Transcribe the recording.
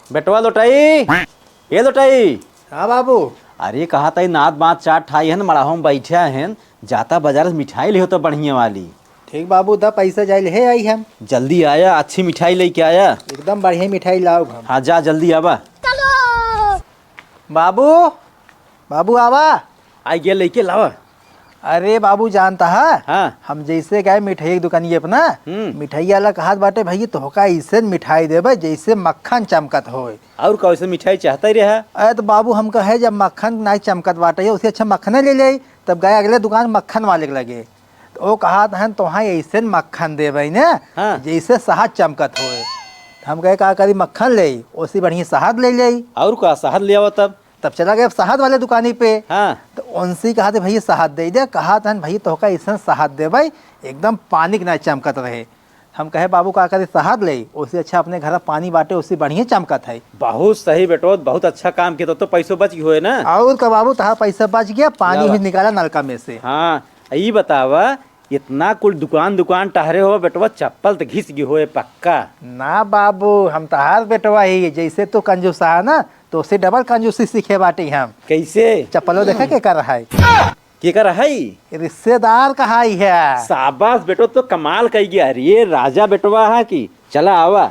बेटवा लोटाई, ये लोटाई। हाँ बाबू। अरे कहा था नात बात चाट ठाई है मड़ाहो में बैठा है, जाता बाजार से मिठाई ले हो तो बढ़िया वाली। ठीक बाबू, द पैसा जाइल है आई हम। जल्दी आया, अच्छी मिठाई लेके आया। एकदम बढ़िया मिठाई लाओ हम। हाँ जा जल्दी आवा। बाबू, बाबू आवा। आई गया लेके लावा। अरे बाबू जानता है, हाँ। हम जैसे गए मिठाई की दुकानी अपना, मिठाई वाला कहा बाटे भैया तोहका ऐसे मिठाई देवे जैसे मक्खन चमकत होए। और कैसे मिठाई चाहता ही रहा। अरे तो बाबू हम कहे जब मक्खन नहीं चमकत बाटे उससे अच्छा मक्खन ले ले। तब गए अगले दुकान मक्खन वाले के लगे, तो वो कहा था तोहाँ ऐसे मक्खन देवे न, हाँ। जैसे शहद चमकत होए। हम कहे का करी मक्खन ले, उसी बढ़िया शहद ले ले। और का शहद ले आओ तब चला गया शहद वाले दुकानी पे। हाँ। तो उनसे कहा थे भैया शहद दे दे। कहा था भैया तोहका ऐसा शहद दे भाई एकदम पानी के ना चमकत रहे। हम कहे बाबू का करे शहद ले, उससे अच्छा अपने घर पानी बांटे उससे बढ़िया चमकत है। बहुत सही बेटो, बहुत अच्छा काम किया। तो पैसों बच गए ना। और का बाबू तहा पैसा बच गया, पानी लावा। भी निकाला नलका में से। हाँ ये बतावा, इतना कुल दुकान दुकान टहरे हो बेटवा, चप्पल तो घिस गई हो पक्का। ना बाबू, हम तहार बेटवा ही जैसे तो कंजूसा है ना, तो उससे डबल कंजूसी सीखे बाटे हम। कैसे? चप्पलो देखा के कर रहा है, के कर है? रिश्तेदार कहा है। शाबाश बेटो, तो कमाल कही गया। अरे राजा बेटवा है कि चला आवा।